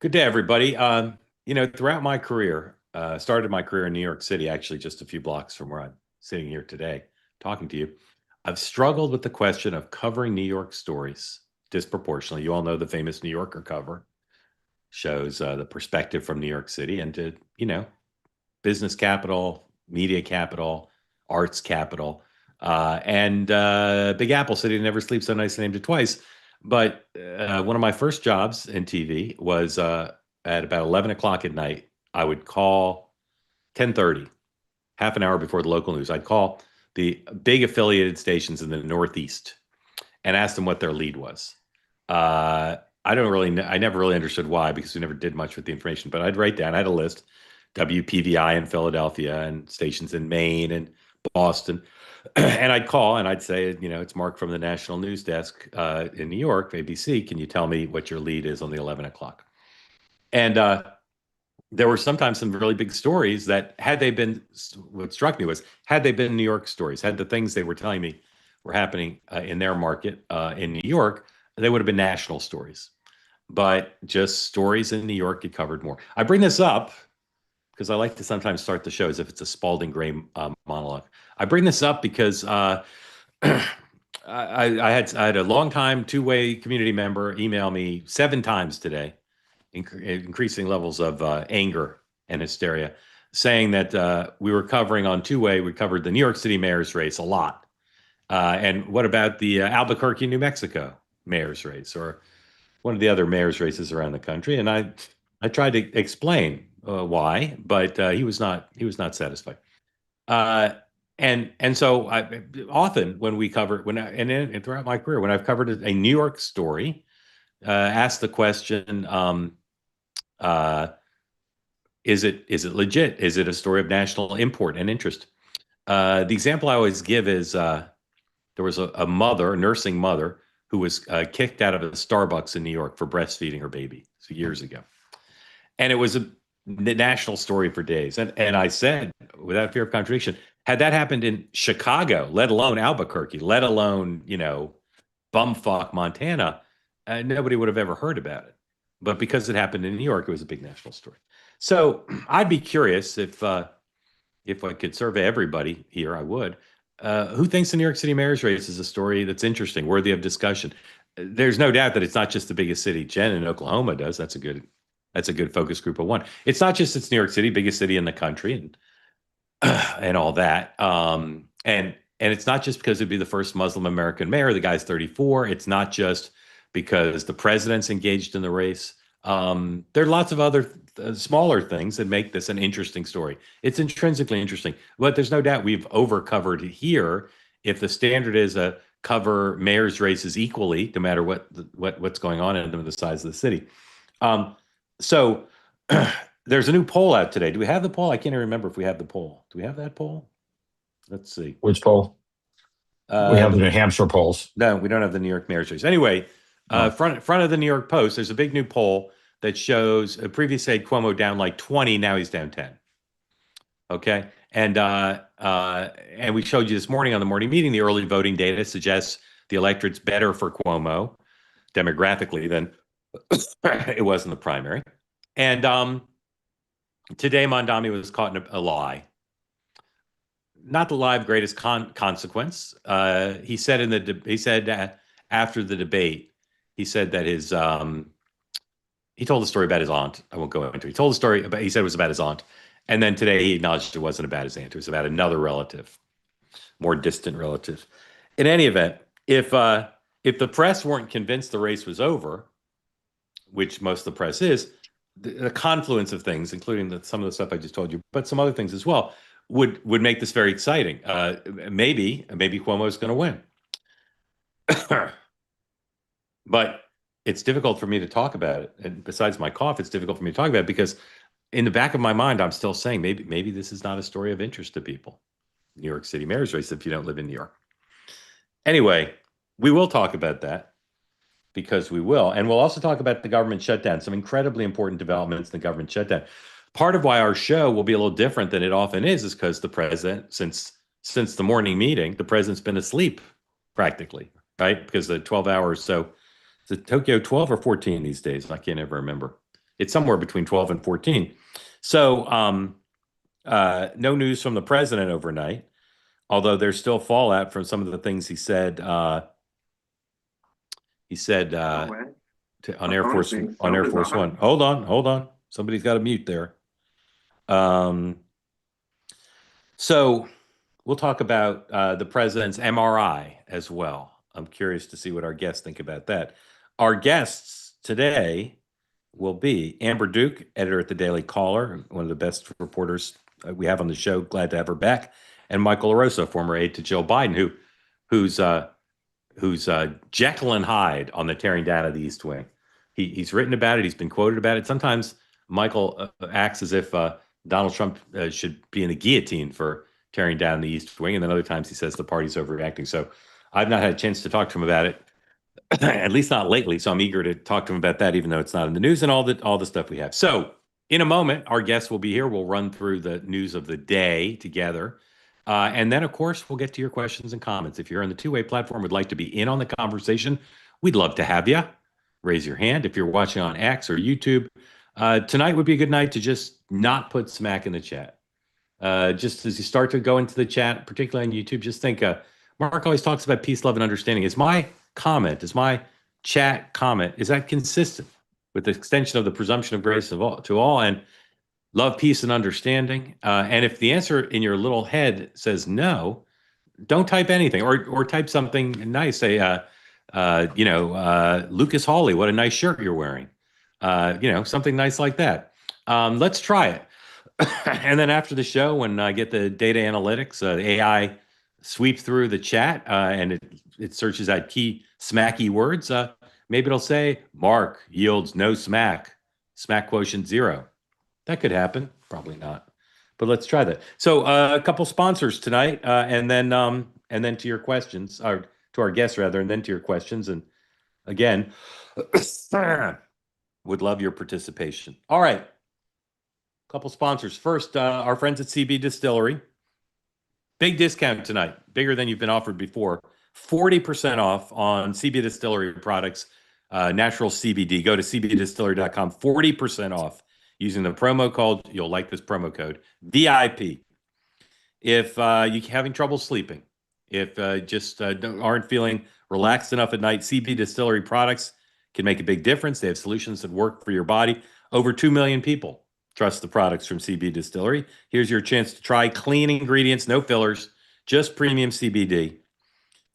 Good day, everybody. Throughout my career, started my career in New York City, actually just a few blocks from where I'm sitting here today talking to you. I've struggled with the question of covering New York stories disproportionately. You all know the famous New Yorker cover shows the perspective from New York City into, business capital, media capital, arts capital, and Big Apple City never sleeps so nice, named it twice. But one of my first jobs in TV was at about 11 o'clock at night. I would call 10:30, half an hour before the local news. I'd call the big affiliated stations in the Northeast and ask them what their lead was. I don't really know, I never really understood why because we never did much with the information, but I'd write down, I had a list, WPVI in Philadelphia and stations in Maine and Boston. And I'd call and I'd say, it's Mark from the National News Desk in New York, ABC. Can you tell me what your lead is on the 11 o'clock? And there were sometimes some really big stories that had they been, what struck me was, had they been New York stories, had the things they were telling me were happening in their market in New York, they would have been national stories. But just stories in New York get covered more. I bring this up because I like to sometimes start the show as if it's a Spalding Gray monologue. I bring this up because I had a long-time two-way community member email me 7 times today, increasing levels of anger and hysteria, saying that we were covering on two-way. We covered the New York City mayor's race a lot, and what about the Albuquerque, New Mexico mayor's race, or one of the other mayor's races around the country? And I tried to explain why, but he was not satisfied. And so often when we cover and throughout my career when I've covered a New York story, asked the question, uh, is it legit? Is it a story of national import and interest? The example I always give is there was a mother, a nursing mother, who was kicked out of a Starbucks in New York for breastfeeding her baby years ago. And it was a national story for days. And I said, without fear of contradiction, had that happened in Chicago, let alone Albuquerque, let alone, bumfuck Montana, nobody would have ever heard about it. But because it happened in New York, it was a big national story. So I'd be curious if I could survey everybody here, I would. Who thinks the New York City mayor's race is a story that's interesting, worthy of discussion? There's no doubt that it's not just the biggest city. Jen in Oklahoma does. That's a good focus group of one. It's not just it's New York City, biggest city in the country, and and all that. And it's not just because it'd be the first Muslim American mayor. The guy's 34. It's not just because the president's engaged in the race. There are lots of other smaller things that make this an interesting story. It's intrinsically interesting, but there's no doubt we've overcovered here. If the standard is a cover mayor's races equally, no matter what's going on in them, the size of the city. So there's a new poll out today. Do we have the poll? I can't even remember if we have the poll. Do we have that poll? Let's see. Which poll? We have the New Hampshire polls. No, we don't have the New York mayor's race. Anyway, front of the New York Post, there's a big new poll that shows previously had Cuomo down like 20, now he's down 10. Okay, and we showed you this morning on the morning meeting, the early voting data suggests the electorate's better for Cuomo demographically than it was in the primary. And today Mondami was caught in a lie. Not the lie of greatest consequence. He said after the debate, he said that he told the story about his aunt. I won't go into it. He told the story he said it was about his aunt. And then today he acknowledged it wasn't about his aunt. It was about another relative, more distant relative. In any event, if the press weren't convinced the race was over, which most of the press is, the confluence of things, including some of the stuff I just told you, but some other things as well, would make this very exciting. Maybe Cuomo is going to win. But it's difficult for me to talk about it. And besides my cough, it's difficult for me to talk about it because in the back of my mind, I'm still saying maybe this is not a story of interest to people. New York City mayor's race if you don't live in New York. Anyway, we will talk about that because we will. And we'll also talk about the government shutdown, some incredibly important developments in the government shutdown. Part of why our show will be a little different than it often is because the president, since the morning meeting, the president's been asleep practically, right? Because the 12 hours. So is it Tokyo 12 or 14 these days? I can't ever remember. it's somewhere between 12 and 14. So no news from the president overnight, although there's still fallout from some of the things he said. He said on Air Force One. Hold on. Somebody's got to mute there. So we'll talk about the president's MRI as well. I'm curious to see what our guests think about that. Our guests today will be Amber Duke, editor at the Daily Caller, one of the best reporters we have on the show. Glad to have her back. And Michael LaRosa, former aide to Joe Biden, who's Jekyll and Hyde on the tearing down of the East Wing. He's written about it. He's been quoted about it. Sometimes Michael acts as if Donald Trump should be in the guillotine for tearing down the East Wing, and then other times he says the party's overreacting. So I've not had a chance to talk to him about it, at least not lately. So I'm eager to talk to him about that, even though it's not in the news and all the stuff we have. So in a moment, our guests will be here. We'll run through the news of the day together. And then, of course, we'll get to your questions and comments. If you're on the two-way platform, would like to be in on the conversation, we'd love to have you. Raise your hand. If you're watching on X or YouTube, tonight would be a good night to just not put smack in the chat. Just as you start to go into the chat, particularly on YouTube, just think, Mark always talks about peace, love, and understanding. Is my chat comment, is that consistent with the extension of the presumption of grace to all and love, peace, and understanding? And if the answer in your little head says no, don't type anything or type something nice. Say, Lucas Hawley, what a nice shirt you're wearing. Something nice like that. Let's try it. And then after the show, when I get the data analytics, the AI sweeps through the chat and it searches out key smacky words. Maybe it'll say, Mark yields no smack quotient 0. That could happen. Probably not. But let's try that. So a couple sponsors tonight, and then to your questions, or to our guests rather, and then to your questions. And again, would love your participation. All right. Couple sponsors. First, our friends at CB Distillery. Big discount tonight, bigger than you've been offered before. 40% off on CB Distillery products, natural CBD. Go to cbdistillery.com, 40% off using the promo code. You'll like this promo code, VIP. If you're having trouble sleeping, if aren't feeling relaxed enough at night, CB Distillery products can make a big difference. They have solutions that work for your body. Over 2 million people trust the products from CB Distillery. Here's your chance to try clean ingredients, no fillers, just premium CBD.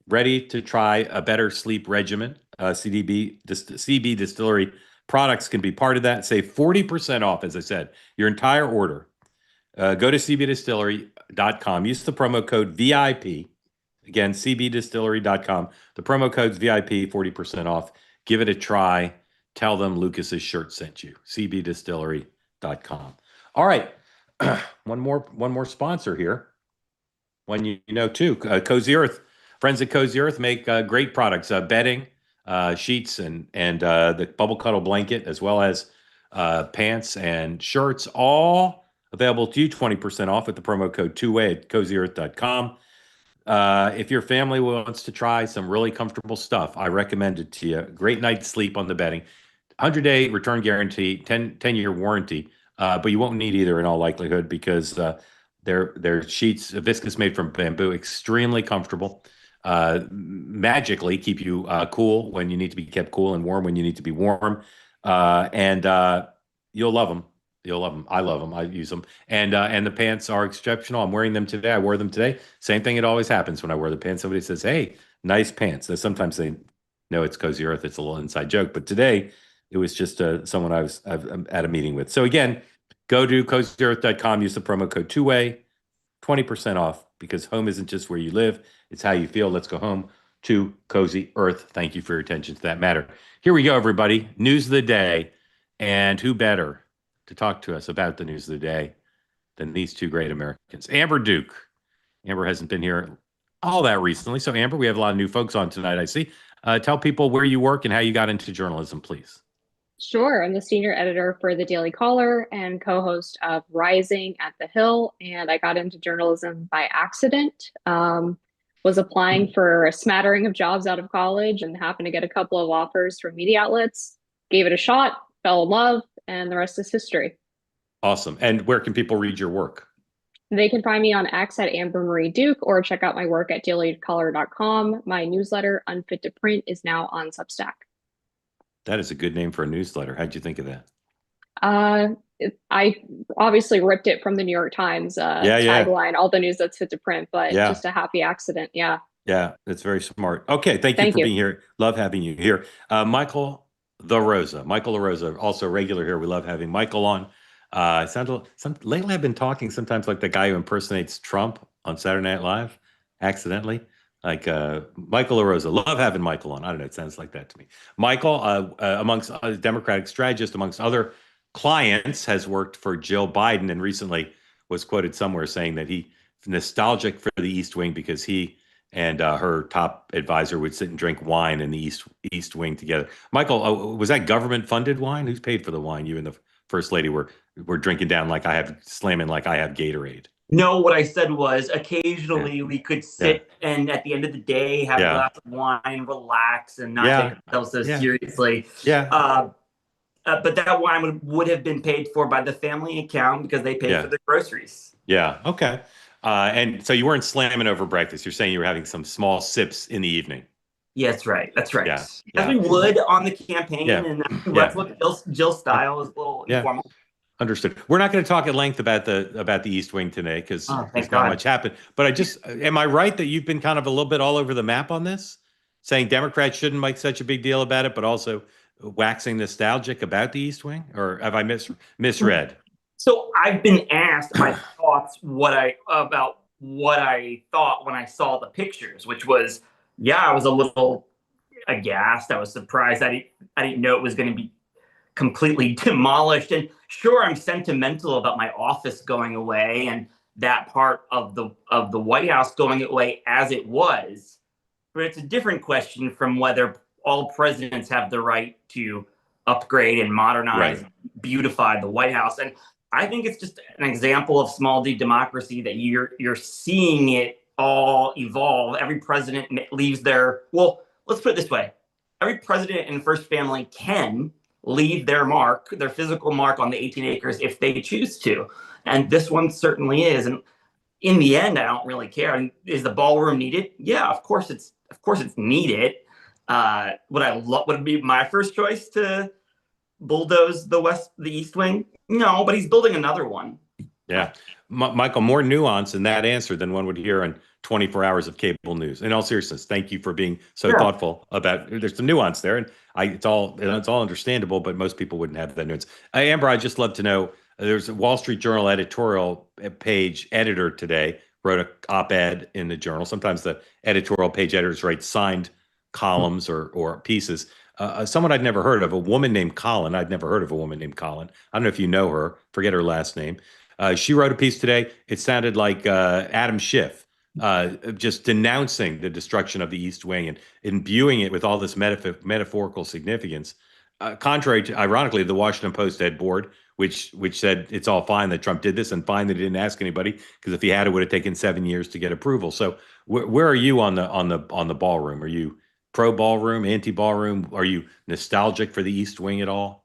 Ready to try a better sleep regimen? CB Distillery products can be part of that. Save 40% off, as I said, your entire order. Go to cbdistillery.com. Use the promo code VIP. Again, cbdistillery.com. The promo code's VIP, 40% off. Give it a try. Tell them Lucas's shirt sent you. cbdistillery.com. All right. One more sponsor here. One you know too. Cozy Earth. Friends at Cozy Earth make great products, bedding, sheets, and the bubble cuddle blanket, as well as pants and shirts, all available to you 20% off with the promo code two-way at cozyearth.com. If your family wants to try some really comfortable stuff, I recommend it to you. Great night's sleep on the bedding. 100-day return guarantee, 10-year warranty, but you won't need either in all likelihood because they're sheets, viscose made from bamboo, extremely comfortable. Magically keep you cool when you need to be kept cool and warm when you need to be warm. And you'll love them. You'll love them. I love them. I use them. And the pants are exceptional. I'm wearing them today. I wore them today. Same thing. It always happens when I wear the pants. Somebody says, hey, nice pants. Sometimes they know it's Cozy Earth. It's a little inside joke. But today it was just someone I'm at a meeting with. So again, go to cozyearth.com. Use the promo code two-way, 20% off, because home isn't just where you live. It's how you feel. Let's go home to Cozy Earth. Thank you for your attention to that matter. Here we go, everybody. News of the day. And who better to talk to us about the news of the day than these two great Americans? Amber Duke. Amber hasn't been here all that recently. So, Amber, we have a lot of new folks on tonight, I see. Tell people where you work and how you got into journalism, please. Sure. I'm the senior editor for the Daily Caller and co-host of Rising at the Hill. And I got into journalism by accident. Was applying for a smattering of jobs out of college and happened to get a couple of offers from media outlets. Gave it a shot, fell in love, and the rest is history. Awesome. And where can people read your work? They can find me on X at Amber Marie Duke or check out my work at dailycaller.com. My newsletter, Unfit to Print, is now on Substack. That is a good name for a newsletter. How'd you think of that? I obviously ripped it from the New York Times tagline, all the news that's fit to print, but just a happy accident. Yeah. Yeah, that's very smart. Okay, thank you for being here. Love having you here. Michael LaRosa, also regular here. We love having Michael on. Lately I've been talking sometimes like the guy who impersonates Trump on Saturday Night Live, accidentally. Like Michael LaRosa. Love having Michael on. I don't know, it sounds like that to me. Michael, amongst Democratic strategist, amongst other clients, has worked for Jill Biden and recently was quoted somewhere saying that he nostalgic for the East Wing because he and her top advisor would sit and drink wine in the East Wing together. Michael, was that government funded wine? Who's paid for the wine? You and the First Lady were drinking down like I have, slamming like I have Gatorade. No, what I said was occasionally we could sit and at the end of the day have a glass of wine, relax, and not take ourselves so seriously. But that wine would have been paid for by the family account because they paid for the groceries. Yeah. Okay. And so you weren't slamming over breakfast. You're saying you were having some small sips in the evening. Yeah, that's right. That's right. Yeah. As we would on the campaign, and that's what Jill's style is, a little informal. Understood. We're not going to talk at length about the East Wing today because there's not much happened. But am I right that you've been kind of a little bit all over the map on this, saying Democrats shouldn't make such a big deal about it, but also waxing nostalgic about the East Wing? Or have I misread? So I've been asked my thoughts about what I thought when I saw the pictures, which was, I was a little aghast. I was surprised. I didn't know it was going to be completely demolished. And sure, I'm sentimental about my office going away and that part of the White House going away as it was. But it's a different question from whether all presidents have the right to upgrade and modernize, beautify the White House. And I think it's just an example of small d democracy that you're seeing it all evolve. Every president leaves let's put it this way. Every president and first family can leave their physical mark on the 18 acres if they choose to. And this one certainly is. And in the end, I don't really care. And is the ballroom needed? Yeah, of course it's needed. Would it be my first choice to bulldoze the East Wing? No, but he's building another one. Yeah. Michael, more nuance in that answer than one would hear on 24 hours of cable news. In all seriousness, thank you for being so thoughtful about. There's some nuance there, and it's all understandable, but most people wouldn't have that nuance. Amber, I'd just love to know. There's a Wall Street Journal editorial page editor today wrote an op-ed in the Journal. Sometimes the editorial page editors write signed columns or pieces. Someone I'd never heard of, a woman named Colin. I'd never heard of a woman named Colin. I don't know if you know her. Forget her last name. She wrote a piece today. It sounded like Adam Schiff, just denouncing the destruction of the East Wing and imbuing it with all this metaphorical significance. Contrary to, ironically, the Washington Post ed board, which said it's all fine that Trump did this and fine that he didn't ask anybody because if he had, it would have taken 7 years to get approval. So where are you on the ballroom? Are you pro ballroom, anti ballroom? Are you nostalgic for the East Wing at all?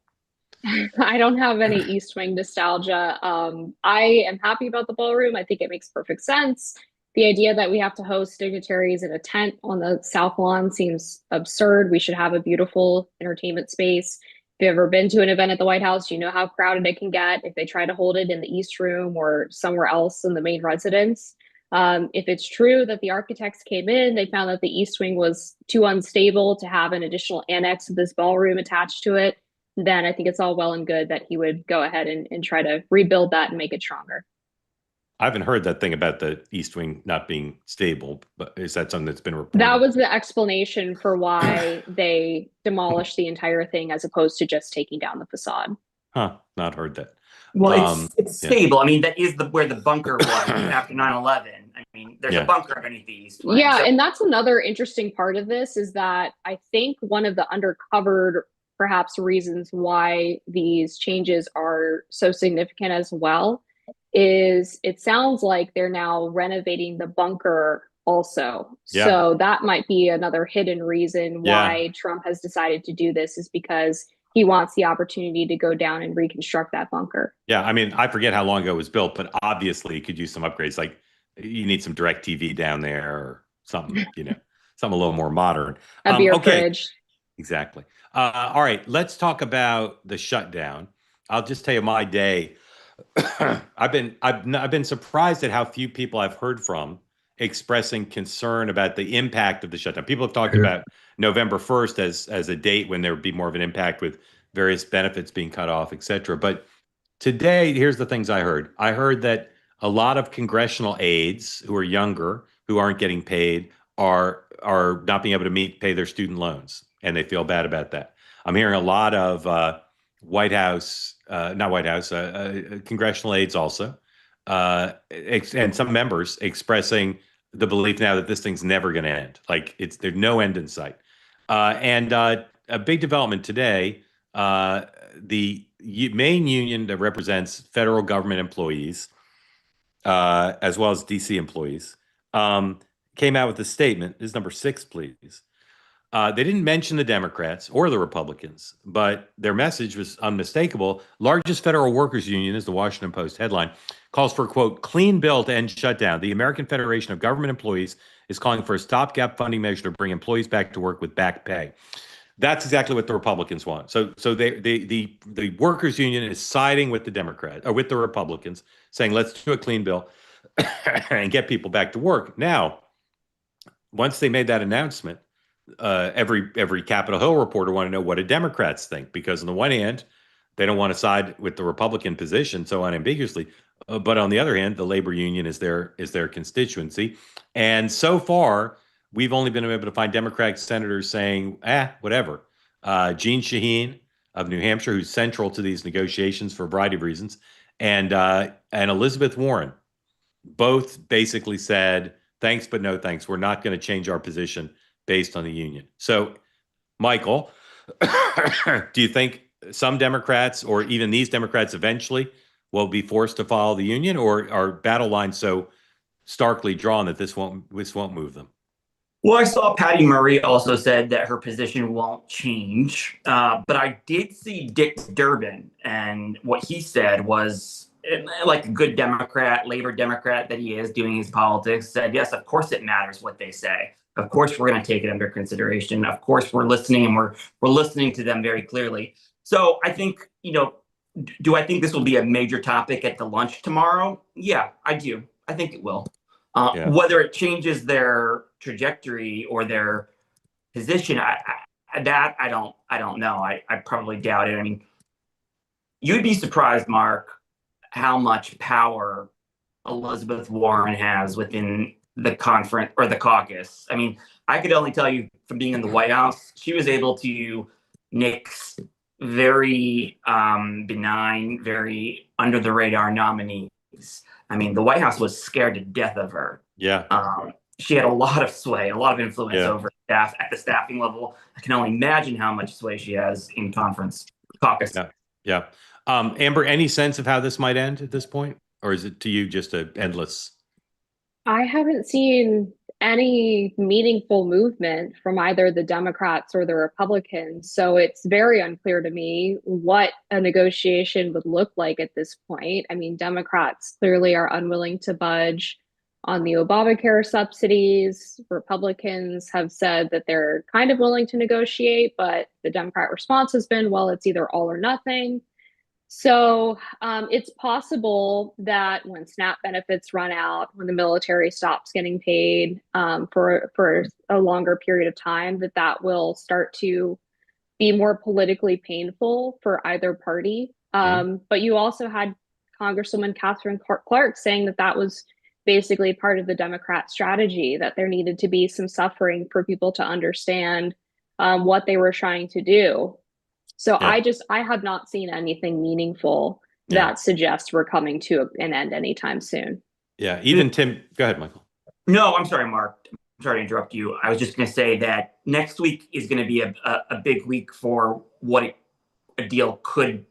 I don't have any East Wing nostalgia. I am happy about the ballroom. I think it makes perfect sense. The idea that we have to host dignitaries in a tent on the South Lawn seems absurd. We should have a beautiful entertainment space. If you've ever been to an event at the White House, you know how crowded it can get if they try to hold it in the East Room or somewhere else in the main residence. If it's true that the architects came in, they found that the East Wing was too unstable to have an additional annex of this ballroom attached to it, then I think it's all well and good that he would go ahead and try to rebuild that and make it stronger. I haven't heard that thing about the East Wing not being stable, but is that something that's been reported? That was the explanation for why they demolished the entire thing as opposed to just taking down the facade. Huh, not heard that. Well, it's stable. I mean, that is where the bunker was after 9/11. I mean, there's a bunker underneath the East Wing. Yeah, and that's another interesting part of this is that I think one of the undercovered perhaps reasons why these changes are so significant as well is it sounds like they're now renovating the bunker also. So that might be another hidden reason why Trump has decided to do this is because he wants the opportunity to go down and reconstruct that bunker. Yeah, I mean, I forget how long ago it was built, but obviously it could use some upgrades. Like you need some direct TV down there or something, something a little more modern. A beer Okay, fridge. exactly. All right, let's talk about the shutdown. I'll just tell you my day. I've been surprised at how few people I've heard from expressing concern about the impact of the shutdown. People have talked about November 1st as a date when there would be more of an impact with various benefits being cut off, et cetera. But today, here's the things I heard. I heard that a lot of congressional aides who are younger, who aren't getting paid, are not being able to pay their student loans, and they feel bad about that. I'm hearing a lot of not White House, congressional aides also, and some members expressing the belief now that this thing's never going to end. Like there's no end in sight. And a big development today, the main union that represents federal government employees, as well as DC employees, came out with a statement. This is number 6, please. They didn't mention the Democrats or the Republicans, but their message was unmistakable. Largest federal workers union, is the Washington Post headline, calls for, quote, clean bill to end shutdown. The American Federation of Government Employees is calling for a stopgap funding measure to bring employees back to work with back pay. That's exactly what the Republicans want. So the workers union is siding with the Democrats or with the Republicans, saying let's do a clean bill and get people back to work. Now, once they made that announcement, every Capitol Hill reporter want to know what do Democrats think, because on the one hand, they don't want to side with the Republican position so unambiguously, but on the other hand, the labor union is their constituency, and so far we've only been able to find Democratic senators saying, whatever. Jeanne Shaheen of New Hampshire, who's central to these negotiations for a variety of reasons, and Elizabeth Warren, both basically said, thanks, but no thanks. We're not going to change our position based on the union. So, Michael, do you think some Democrats or even these Democrats eventually will be forced to follow the union, or are battle lines so starkly drawn that this won't move them? Well, I saw Patty Murray also said that her position won't change, but I did see Dick Durbin, and what he said was, like a good Democrat, labor Democrat that he is doing his politics, said, yes, of course it matters what they say. Of course, we're going to take it under consideration. Of course, we're listening, and we're listening to them very clearly. So I think, do I think this will be a major topic at the lunch tomorrow? Yeah, I do. I think it will. Whether it changes their trajectory or their position, I don't know. I probably doubt it. I mean, you'd be surprised, Mark, how much power Elizabeth Warren has within the conference or the caucus. I mean, I could only tell you from being in the White House, she was able to nix very benign, very under the radar nominees. I mean, the White House was scared to death of her. Yeah. She had a lot of sway, a lot of influence over staff at the staffing level. I can only imagine how much sway she has in conference caucus. Yeah. Amber, any sense of how this might end at this point? Or is it to you just a endless? I haven't seen any meaningful movement from either the Democrats or the Republicans. So it's very unclear to me what a negotiation would look like at this point. I mean, Democrats clearly are unwilling to budge on the Obamacare subsidies. Republicans have said that they're kind of willing to negotiate, but the Democrat response has been, well, it's either all or nothing. So it's possible that when SNAP benefits run out, when the military stops getting paid for a longer period of time, that will start to be more politically painful for either party. But you also had Congresswoman Catherine Clark saying that was basically part of the Democrat strategy, that there needed to be some suffering for people to understand what they were trying to do. So I have not seen anything meaningful that suggests we're coming to an end anytime soon. Yeah, even Tim, go ahead, Michael. No, I'm sorry, Mark. I'm sorry to interrupt you. I was just going to say that next week is going to be a big week for what a deal could,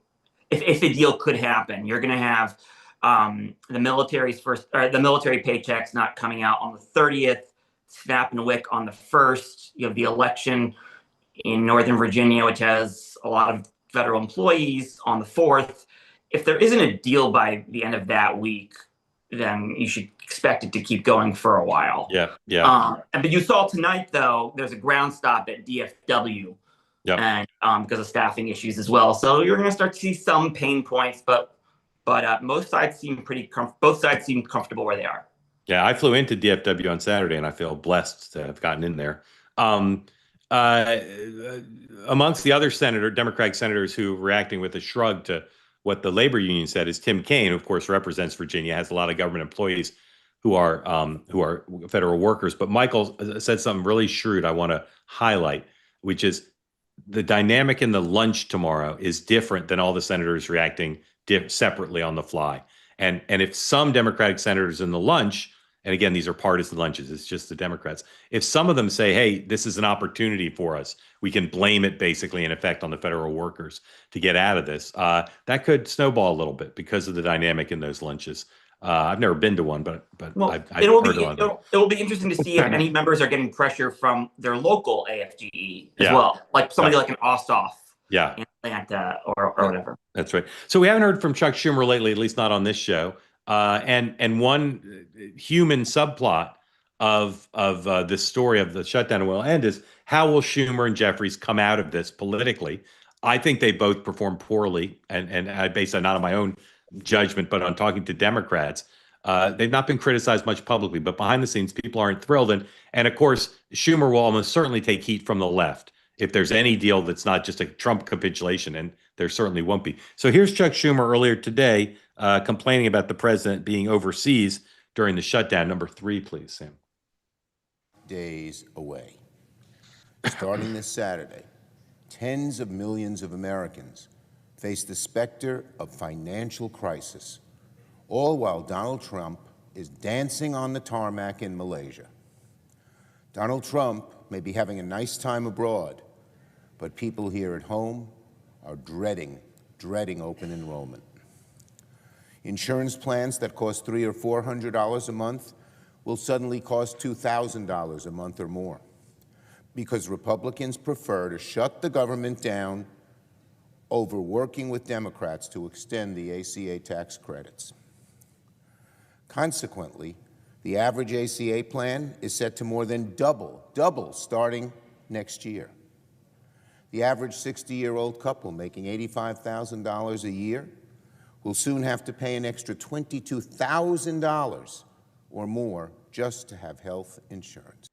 if a deal could happen. You're going to have the military's the military paychecks not coming out on the 30th, SNAP and WIC on the 1st. You have the election in Northern Virginia, which has a lot of federal employees on the 4th. If there isn't a deal by the end of that week, then you should expect it to keep going for a while. Yeah. But you saw tonight, though, there's a ground stop at DFW, and because of staffing issues as well. So you're going to start to see some pain points, but both sides seem comfortable where they are. Yeah, I flew into DFW on Saturday, and I feel blessed to have gotten in there. Amongst the other Democratic senators who were reacting with a shrug to what the labor union said is Tim Kaine, who of course represents Virginia, has a lot of government employees who are federal workers. But Michael said something really shrewd I want to highlight, which is the dynamic in the lunch tomorrow is different than all the senators reacting separately on the fly. And if some Democratic senators in the lunch, and again, these are partisan lunches, it's just the Democrats, if some of them say, hey, this is an opportunity for us, we can blame it basically in effect on the federal workers to get out of this, that could snowball a little bit because of the dynamic in those lunches. I've never been to one, but I've heard about them. It will be interesting to see if any members are getting pressure from their local AFGE as well, like somebody like an Ossoff. Yeah. In Atlanta or whatever. That's right. So we haven't heard from Chuck Schumer lately, at least not on this show. And one human subplot of this story of the shutdown will end is how will Schumer and Jeffries come out of this politically? I think they both performed poorly, and I base that not on my own judgment, but on talking to Democrats. They've not been criticized much publicly, but behind the scenes, people aren't thrilled. And of course, Schumer will almost certainly take heat from the left if there's any deal that's not just a Trump capitulation, and there certainly won't be. So here's Chuck Schumer earlier today complaining about the president being overseas during the shutdown. Number 3, please, Sam. Days away. Starting this Saturday, tens of millions of Americans face the specter of financial crisis, all while Donald Trump is dancing on the tarmac in Malaysia. Donald Trump may be having a nice time abroad, but people here at home are dreading open enrollment. Insurance plans that cost $300 or $400 a month will suddenly cost $2,000 a month or more, because Republicans prefer to shut the government down over working with Democrats to extend the ACA tax credits. Consequently, the average ACA plan is set to more than double starting next year. The average 60-year-old couple making $85,000 a year will soon have to pay an extra $22,000 or more just to have health insurance.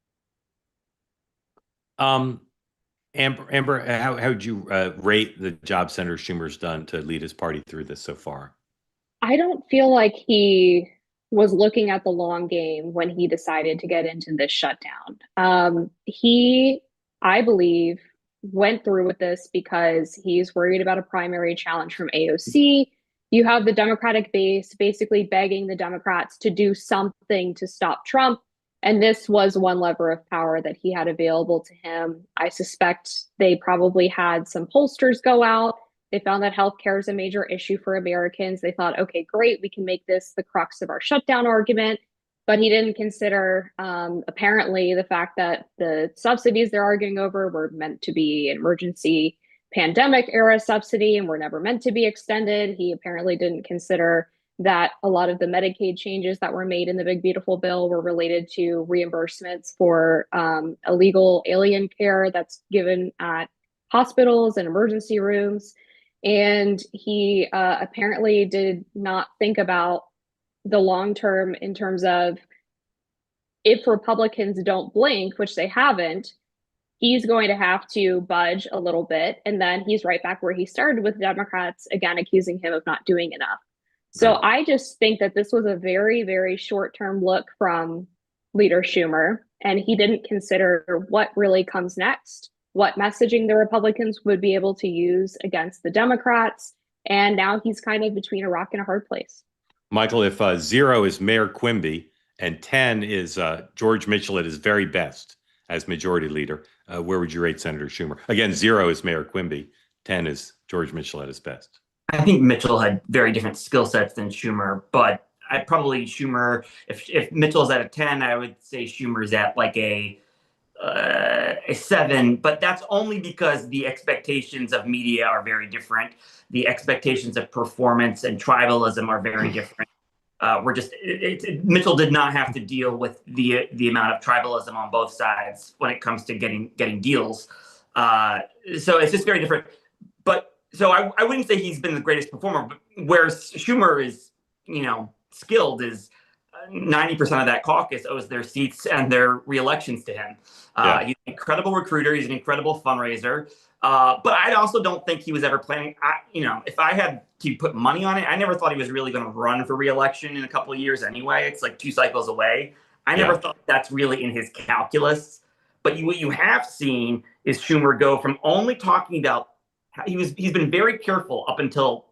Amber, how would you rate the job Senator Schumer's done to lead his party through this so far? I don't feel like he was looking at the long game when he decided to get into this shutdown. He, I believe, went through with this because he's worried about a primary challenge from AOC. You have the Democratic base basically begging the Democrats to do something to stop Trump. And this was one lever of power that he had available to him. I suspect they probably had some pollsters go out. They found that healthcare is a major issue for Americans. They thought, okay, great, we can make this the crux of our shutdown argument. But he didn't consider, apparently, the fact that the subsidies they're arguing over were meant to be an emergency pandemic era subsidy and were never meant to be extended. He apparently didn't consider that a lot of the Medicaid changes that were made in the Big Beautiful Bill were related to reimbursements for illegal alien care that's given at hospitals and emergency rooms. And he apparently did not think about the long term in terms of if Republicans don't blink, which they haven't, he's going to have to budge a little bit. And then he's right back where he started with Democrats, again, accusing him of not doing enough. So I just think that this was a very, very short-term look from Leader Schumer, and he didn't consider what really comes next, what messaging the Republicans would be able to use against the Democrats. And now he's kind of between a rock and a hard place. Michael, if 0 is Mayor Quimby and 10 is George Mitchell at his very best as majority leader, where would you rate Senator Schumer? Again, 0 is Mayor Quimby, 10 is George Mitchell at his best. I think Mitchell had very different skill sets than Schumer, but I'd probably Schumer, if Mitchell's at a 10, I would say Schumer's at like a a 7, but that's only because the expectations of media are very different. The expectations of performance and tribalism are very different. Mitchell did not have to deal with the amount of tribalism on both sides when it comes to getting deals. So it's just very different. But so I wouldn't say he's been the greatest performer, but where Schumer is, skilled is 90% of that caucus owes their seats and their re-elections to him. He's an incredible recruiter. He's an incredible fundraiser. But I also don't think he was ever planning. If I had to put money on it, I never thought he was really going to run for re-election in a couple of years anyway. It's like 2 cycles away. I never thought that's really in his calculus. But what you have seen is Schumer go from only talking about he's been very careful up until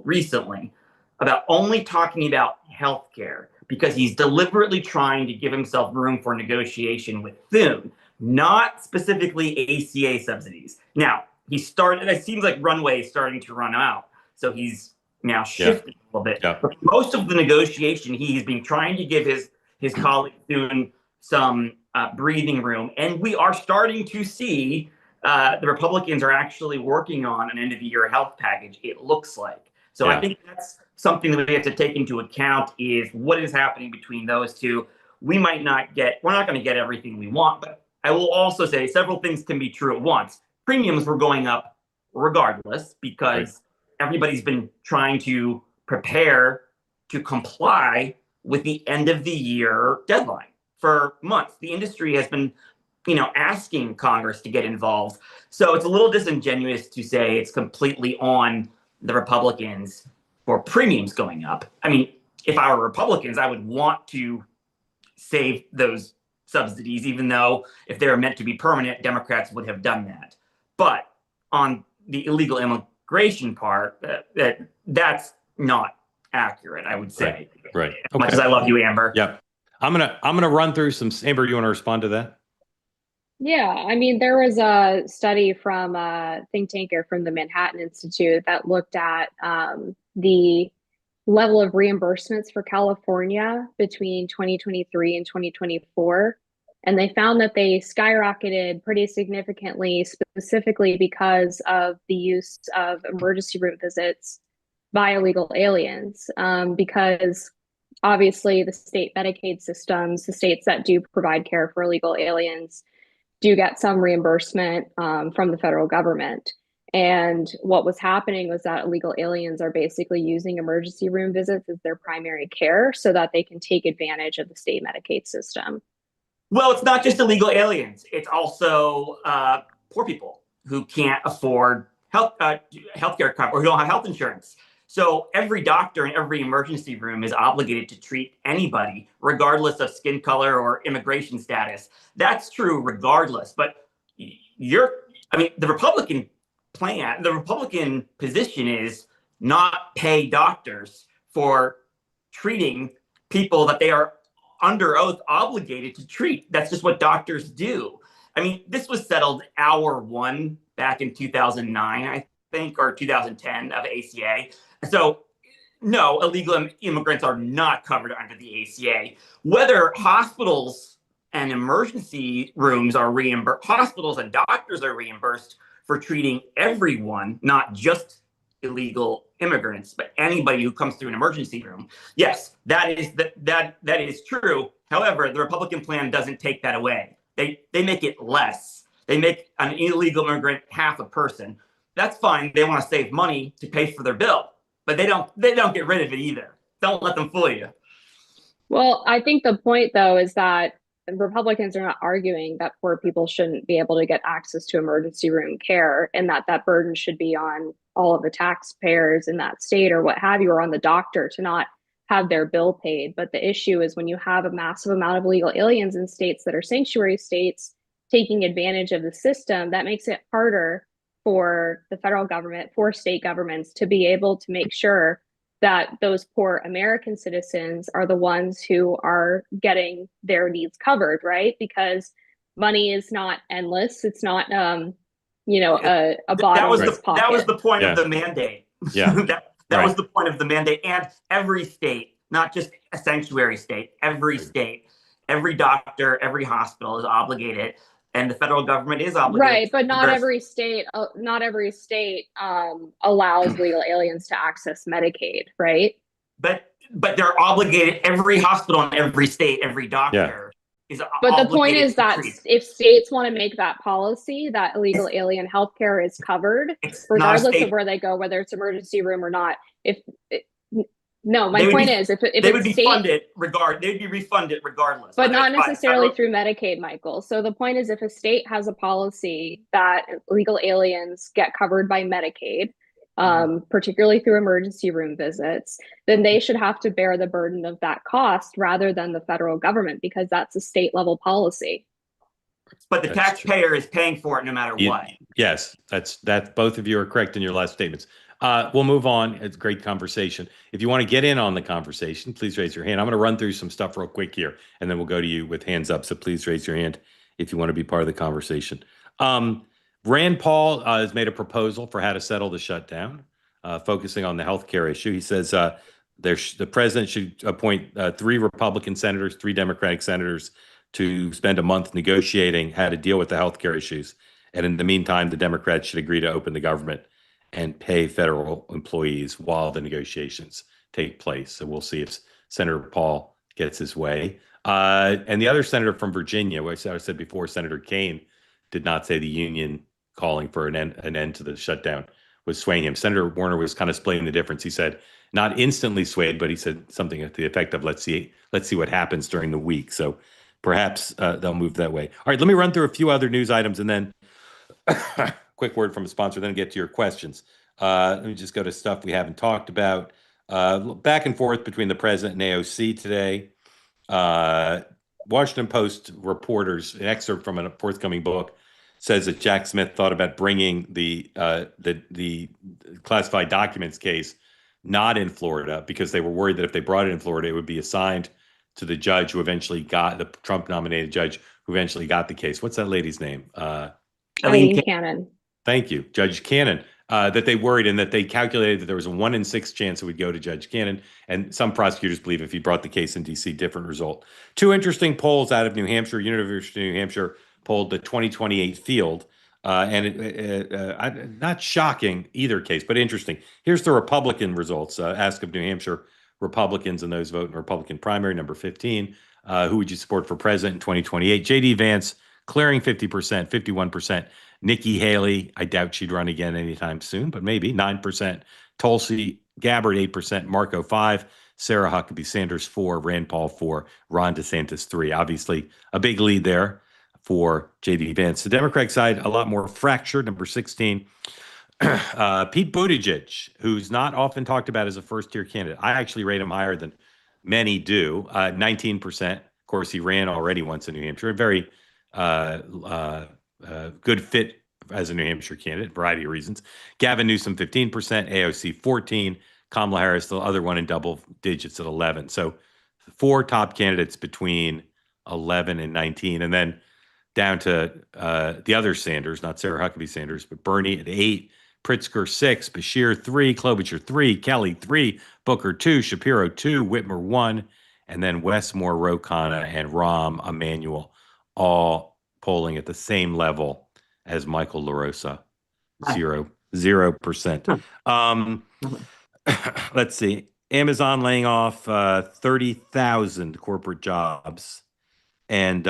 recently about only talking about healthcare, because he's deliberately trying to give himself room for negotiation with Thune, not specifically ACA subsidies. Now, it seems like runway is starting to run out, so he's now shifting a little bit. Yeah. But most of the negotiation, he's been trying to give his colleague Thune some breathing room, and we are starting to see the Republicans are actually working on an end-of-the-year health package, it looks like. So I think that's something that we have to take into account, is what is happening between those two. We're not going to get everything we want, but I will also say several things can be true at once. Premiums were going up regardless, because everybody's been trying to prepare to comply with the end of the year deadline for months. The industry has been, asking Congress to get involved. So it's a little disingenuous to say it's completely on the Republicans for premiums going up. I mean, if I were Republicans, I would want to save those subsidies, even though if they were meant to be permanent, Democrats would have done that. But on the illegal immigration part, that's not accurate, I would say. Right. As much as I love you, Amber. Yeah. I'm gonna run through some. Amber, do you want to respond to that? Yeah, I mean, there was a study from a think tank here from the Manhattan Institute that looked at the level of reimbursements for California between 2023 and 2024. And they found that they skyrocketed pretty significantly, specifically because of the use of emergency room visits by illegal aliens. Because obviously the state Medicaid systems, the states that do provide care for illegal aliens, do get some reimbursement from the federal government. And what was happening was that illegal aliens are basically using emergency room visits as their primary care so that they can take advantage of the state Medicaid system. Well, it's not just illegal aliens. It's also poor people who can't afford healthcare coverage or who don't have health insurance. So every doctor in every emergency room is obligated to treat anybody, regardless of skin color or immigration status. That's true regardless. But the Republican plan, the Republican position is not pay doctors for treating people that they are under oath obligated to treat. That's just what doctors do. I mean, this was settled hour one back in 2009, I think, or 2010 of ACA. So no, illegal immigrants are not covered under the ACA. Whether hospitals and emergency rooms are reimbursed, hospitals and doctors are reimbursed for treating everyone, not just illegal immigrants, but anybody who comes through an emergency room. Yes, that is true. However, the Republican plan doesn't take that away. They make it less. They make an illegal immigrant half a person. That's fine. They want to save money to pay for their bill, but they don't get rid of it either. Don't let them fool you. Well, I think the point, though, is that Republicans are not arguing that poor people shouldn't be able to get access to emergency room care, and that burden should be on all of the taxpayers in that state or what have you, or on the doctor to not have their bill paid. But the issue is when you have a massive amount of illegal aliens in states that are sanctuary states taking advantage of the system, that makes it harder for the federal government, for state governments to be able to make sure that those poor American citizens are the ones who are getting their needs covered, right? Because money is not endless. It's not, a bottomless pocket. That was the point of the mandate. Yeah, that was the point of the mandate. And every state, not just a sanctuary state, every state. every doctor, every hospital is obligated, and the federal government is obligated. Right, but not every state allows legal aliens to access Medicaid, right? But they're obligated. Every hospital in every state, every doctor is But the obligated point is to that treat. if states want to make that policy that illegal alien healthcare is covered, It's regardless not of where they go, whether it's emergency room or not. No, my They would point be- is if they it's would be state, funded they'd be refunded regardless. but whether not it's by the necessarily federal- through Medicaid, Michael. So the point is if a state has a policy that illegal aliens get covered by Medicaid, particularly through emergency room visits, then they should have to bear the burden of that cost rather than the federal government, because that's a state level policy. But the That's taxpayer is paying for it no matter what. Yes, that's both of you are correct in your last statements. We'll move on. It's a great conversation. If you want to get in on the conversation, please raise your hand. I'm going to run through some stuff real quick here, and then we'll go to you with hands up. So please raise your hand if you want to be part of the conversation. Rand Paul has made a proposal for how to settle the shutdown, focusing on the healthcare issue. He says the president should appoint 3 Republican senators, 3 Democratic senators to spend a month negotiating how to deal with the healthcare issues. And in the meantime, the Democrats should agree to open the government and pay federal employees while the negotiations take place. So we'll see if Senator Paul gets his way. And the other senator from Virginia, which I said before, Senator Kaine, did not say the union calling for an end to the shutdown was swaying him. Senator Warner was kind of splitting the difference. He said not instantly swayed, but he said something to the effect of let's see what happens during the week. So perhaps they'll move that way. All right, let me run through a few other news items and then quick word from a sponsor, then get to your questions. Let me just go to stuff we haven't talked about. Back and forth between the president and AOC today. Washington Post reporters, an excerpt from a forthcoming book, says that Jack Smith thought about bringing the classified documents case not in Florida because they were worried that if they brought it in Florida, it would be assigned to the judge who eventually got the Trump-nominated judge who eventually got the case. What's that lady's name? Eileen Cannon. Thank you, Judge Cannon. That they worried and that they calculated that there was a 1 in 6 chance it would go to Judge Cannon. And some prosecutors believe if he brought the case in D.C., different result. 2 interesting polls out of New Hampshire. University of New Hampshire polled the 2028 field. Not shocking either case, but interesting. Here's the Republican results. Ask of New Hampshire Republicans and those voting Republican primary, number 15. Who would you support for president in 2028? J.D. Vance clearing 50%, 51%. Nikki Haley, I doubt she'd run again anytime soon, but maybe 9%. Tulsi Gabbard, 8%. Marco, 5%. Sarah Huckabee Sanders, 4%. Rand Paul, 4%. Ron DeSantis, 3%. Obviously, a big lead there for J.D. Vance. The Democratic side, a lot more fractured. Number 16. Pete Buttigieg, who's not often talked about as a first-tier candidate. I actually rate him higher than many do. 19%. Of course, he ran already once in New Hampshire. A very good fit as a New Hampshire candidate, variety of reasons. Gavin Newsom, 15%, AOC, 14%, Kamala Harris, the other one in double digits at 11%. So 4 top candidates between 11 and 19. And then down to the other Sanders, not Sarah Huckabee Sanders, but Bernie at 8%, Pritzker 6%, Bashir 3%, Klobuchar 3%, Kelly 3%, Booker 2%, Shapiro 2%, Whitmer 1%, and then Westmore, Ro Khanna, and Rahm Emanuel all polling at the same level as Michael LaRosa, 0%. Let's see. Amazon laying off 30,000 corporate jobs. And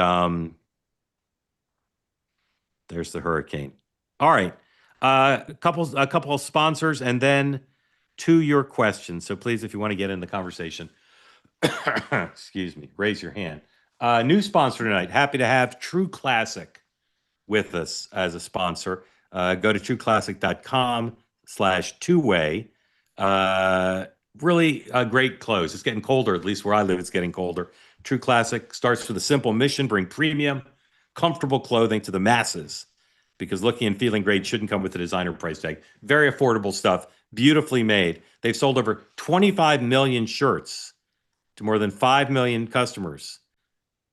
there's the hurricane. All right. A couple of sponsors and then to your questions. So please, if you want to get in the conversation, excuse me, raise your hand. New sponsor tonight. Happy to have True Classic with us as a sponsor. Go to trueclassic.com/two-way. Really great clothes. It's getting colder, at least where I live, it's getting colder. True Classic starts with a simple mission: bring premium, comfortable clothing to the masses, because looking and feeling great shouldn't come with a designer price tag. Very affordable stuff, beautifully made. They've sold over 25 million shirts to more than 5 million customers.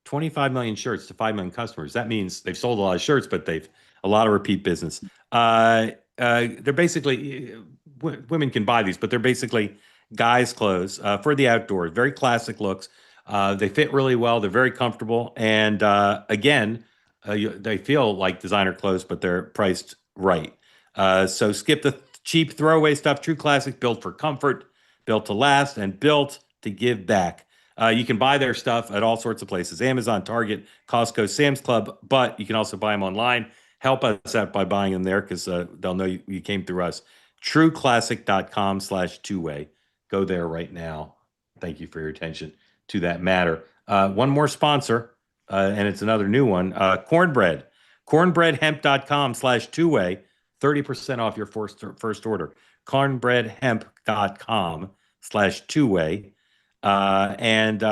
25 million shirts to 5 million customers. That means they've sold a lot of shirts, but they've a lot of repeat business. They're basically, women can buy these, but they're basically guys' clothes for the outdoors. Very classic looks. They fit really well. They're very comfortable. And again, they feel like designer clothes, but they're priced right. So skip the cheap throwaway stuff. True classic, built for comfort, built to last, and built to give back. You can buy their stuff at all sorts of places: Amazon, Target, Costco, Sam's Club, but you can also buy them online. Help us out by buying them there, because they'll know you came through us. Trueclassic.com/two-way. Go there right now. Thank you for your attention to that matter. One more sponsor, and it's another new one. Cornbread. Cornbreadhemp.com/two-way. 30% off your first order. Cornbreadhemp.com/two-way. And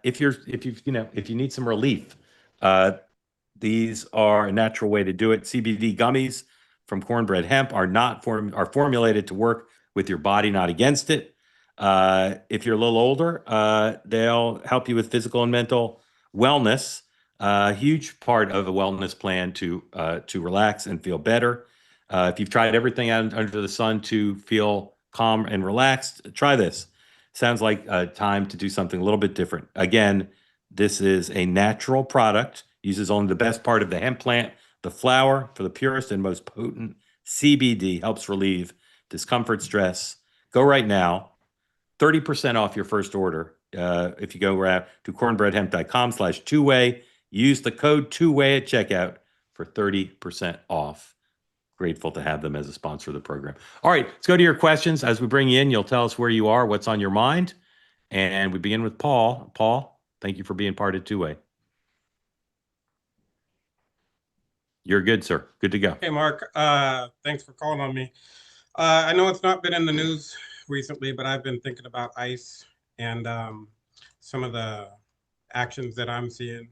if you need some relief, these are a natural way to do it. CBD gummies from Cornbread Hemp are formulated to work with your body, not against it. If you're a little older, they'll help you with physical and mental wellness. A huge part of a wellness plan to relax and feel better. If you've tried everything under the sun to feel calm and relaxed, try this. Sounds like time to do something a little bit different. Again, this is a natural product, uses only the best part of the hemp plant, the flower, for the purest and most potent CBD, helps relieve discomfort, stress. Go right now. 30% off your first order. If you go to cornbreadhemp.com/two-way, use the code two-way at checkout for 30% off. Grateful to have them as a sponsor of the program. All right, let's go to your questions. As we bring you in, you'll tell us where you are, what's on your mind. And we begin with Paul. Paul, thank you for being part of two-way. You're good, sir. Good to go. Hey, Mark. Thanks for calling on me. I know it's not been in the news recently, but I've been thinking about ICE and some of the actions that I'm seeing.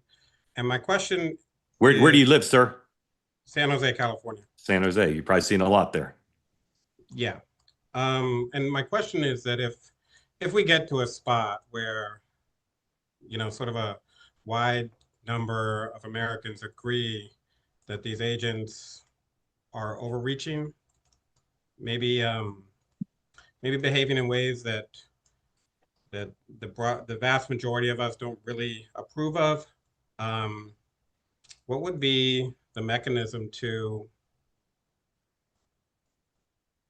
And my question Where do you live, sir? San Jose, California. San Jose. You've probably seen a lot there. Yeah. And my question is that if we get to a spot where, sort of a wide number of Americans agree that these agents are overreaching, maybe behaving in ways that the vast majority of us don't really approve of, what would be the mechanism to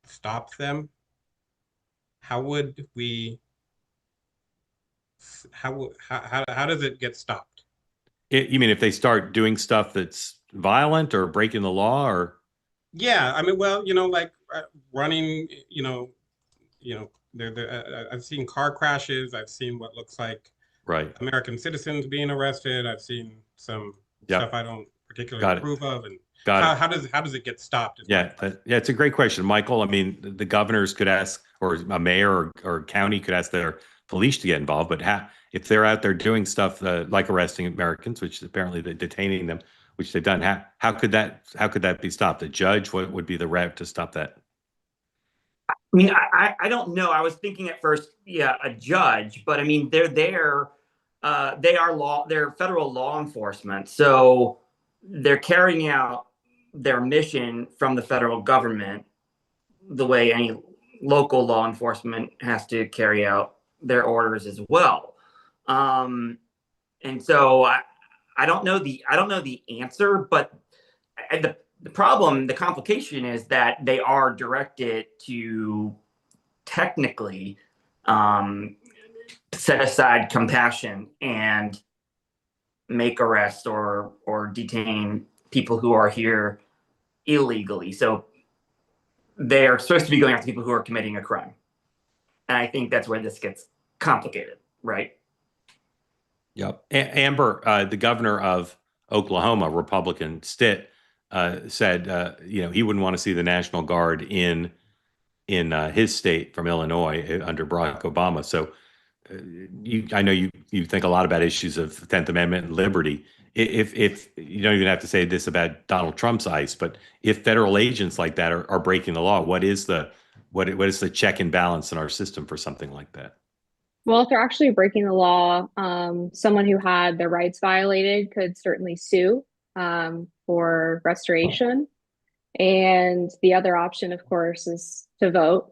stop them? How does it get stopped? You mean if they start doing stuff that's violent or breaking the law, or? Yeah, I mean, well, like running, I've seen car crashes. I've seen what looks like Right. American citizens being arrested. I've seen some stuff I don't particularly approve of. And how does it get stopped? Yeah, it's a great question, Michael. I mean, the governors could ask, or a mayor or county could ask their police to get involved. But if they're out there doing stuff like arresting Americans, which apparently they're detaining them, which they've done, how could that be stopped? A judge? What would be the route to stop that? I mean, I don't know. I was thinking at first, a judge, but I mean, they're there. They're federal law enforcement, so they're carrying out their mission from the federal government the way any local law enforcement has to carry out their orders as well. And so I don't know the answer, but the complication is that they are directed to technically set aside compassion and make arrests or detain people who are here illegally. So they are supposed to be going after people who are committing a crime. And I think that's where this gets complicated, right? Yep. Amber, the governor of Oklahoma, Republican Stitt, said he wouldn't want to see the National Guard in his state from Illinois under Barack Obama. So I know you think a lot about issues of 10th Amendment and liberty. If you don't even have to say this about Donald Trump's ICE, but if federal agents like that are breaking the law, what is the check and balance in our system for something like that? Well, if they're actually breaking the law, someone who had their rights violated could certainly sue for restoration. And the other option, of course, is to vote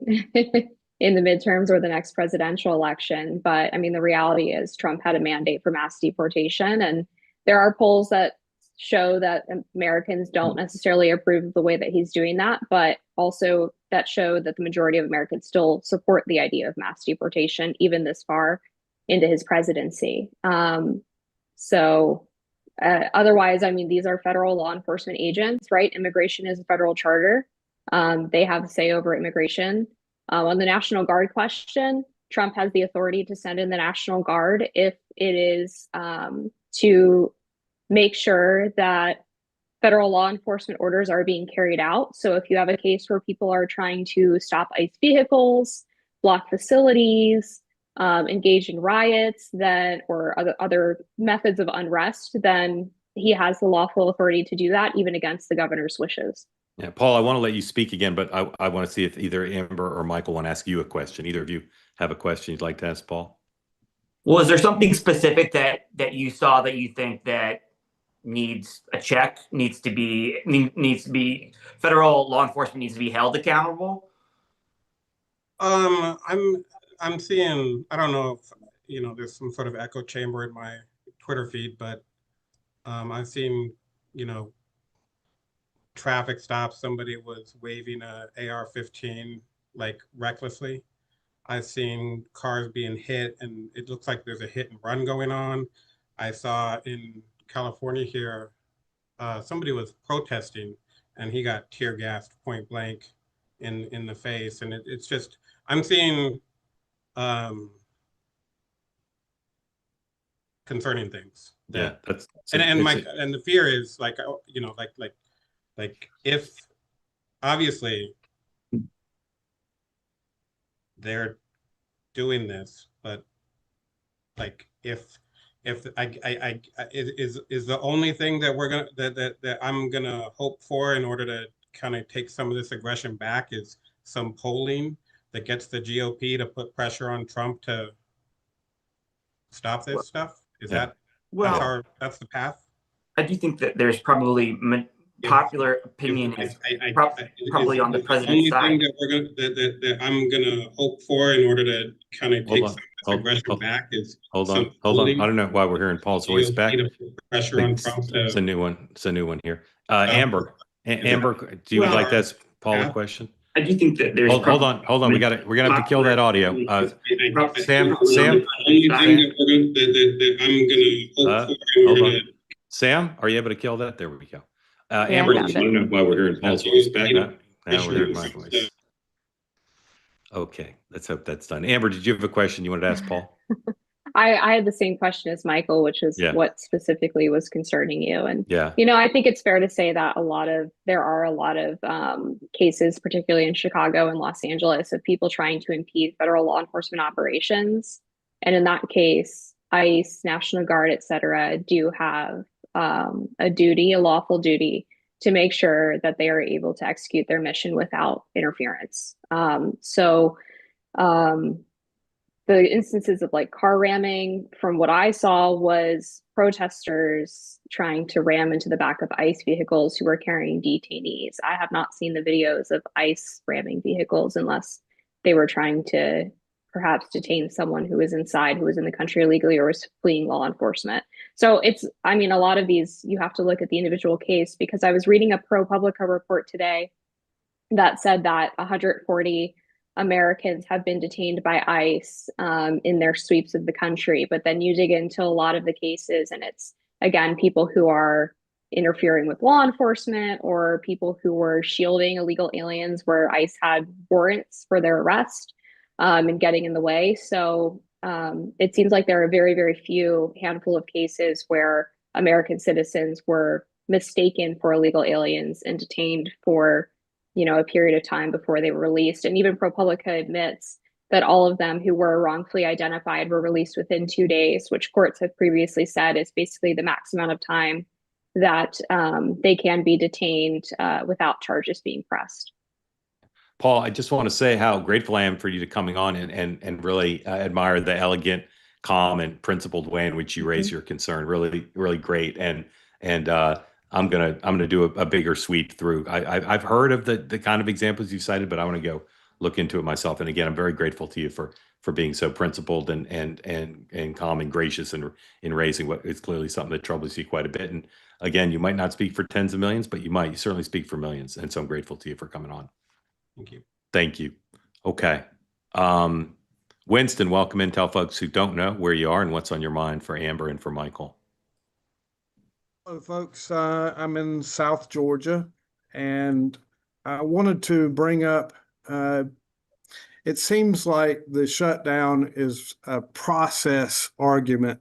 in the midterms or the next presidential election. But I mean, the reality is Trump had a mandate for mass deportation, and there are polls that show that Americans don't necessarily approve of the way that he's doing that, but also that show that the majority of Americans still support the idea of mass deportation, even this far into his presidency. Otherwise, I mean, these are federal law enforcement agents, right? Immigration is a federal charter. They have a say over immigration. On the National Guard question, Trump has the authority to send in the National Guard if it is to make sure that federal law enforcement orders are being carried out. So if you have a case where people are trying to stop ICE vehicles, block facilities, engage in riots, then or other methods of unrest, then he has the lawful authority to do that, even against the governor's wishes. Yeah, Paul, I want to let you speak again, but I want to see if either Amber or Michael want to ask you a question. Either of you have a question you'd like to ask Paul? Well, is there something specific that you saw that you think that needs a check, needs to be federal law enforcement needs to be held accountable? I'm seeing, I don't know if there's some sort of echo chamber in my Twitter feed, but I've seen traffic stops. Somebody was waving a AR-15 like recklessly. I've seen cars being hit, and it looks like there's a hit and run going on. I saw in California here, somebody was protesting, and he got tear gassed point blank in the face, and it's just I'm seeing concerning things. Yeah, that's and the fear is like if obviously they're doing this, but like if I is the only thing that we're gonna that I'm gonna hope for in order to kind of take some of this aggression back is some polling that gets the GOP to put pressure on Trump to stop this stuff. Is that that's the path? I do think that there's probably popular opinion is probably on the president's side. The only thing that I'm gonna hope for in order to kind of take some of this aggression back is hold on. I don't know why we're hearing Paul's voice back. Pressure on Trump. It's a new one. It's a new one here. Amber, do you like to ask Paul a question? I do think that there's. Hold on. We're gonna have to kill that audio. Sam. The only thing that I'm gonna hope for. Hold on. Sam, are you able to kill that? There we go. Amber, I don't know why we're hearing Paul's voice back. Now we're hearing my voice. Okay, let's hope that's done. Amber, did you have a question you wanted to ask Paul? I had the same question as Michael, which is what specifically was concerning you. And, I think it's fair to say that there are a lot of cases, particularly in Chicago and Los Angeles, of people trying to impede federal law enforcement operations. And in that case, ICE, National Guard, et cetera, do have a lawful duty to make sure that they are able to execute their mission without interference. The instances of like car ramming, from what I saw, was protesters trying to ram into the back of ICE vehicles who were carrying detainees. I have not seen the videos of ICE ramming vehicles unless they were trying to perhaps detain someone who was inside, who was in the country illegally or was fleeing law enforcement. So a lot of these, you have to look at the individual case, because I was reading a ProPublica report today that said that 140 Americans have been detained by ICE in their sweeps of the country. But then you dig into a lot of the cases, and it's, again, people who are interfering with law enforcement or people who were shielding illegal aliens where ICE had warrants for their arrest and getting in the way. So it seems like there are very, very few handful of cases where American citizens were mistaken for illegal aliens and detained for a period of time before they were released. And even ProPublica admits that all of them who were wrongfully identified were released within 2 days, which courts have previously said is basically the max amount of time that they can be detained without charges being pressed. Paul, I just want to say how grateful I am for you to coming on and really admire the elegant, calm, and principled way in which you raise your concern. Really, really great. And I'm gonna do a bigger sweep through. I've heard of the kind of examples you cited, but I want to go look into it myself. And again, I'm very grateful to you for being so principled and calm and gracious in raising what is clearly something that troubles you quite a bit. And again, you might not speak for tens of millions, but you certainly speak for millions. And so I'm grateful to you for coming on. Thank you. Thank you. Okay. Winston, welcome in. Tell folks who don't know where you are and what's on your mind for Amber and for Michael. Hello, folks. I'm in South Georgia, and I wanted to bring up, it seems like the shutdown is a process argument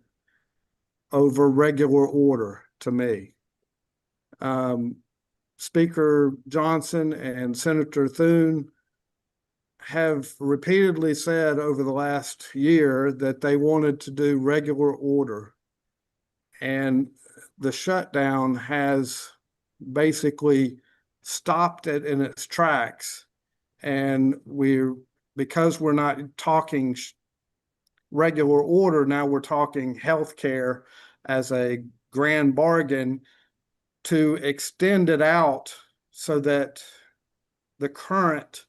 over regular order to me. Speaker Johnson and Senator Thune have repeatedly said over the last year that they wanted to do regular order. And the shutdown has basically stopped it in its tracks. And because we're not talking regular order, now we're talking healthcare as a grand bargain to extend it out so that the current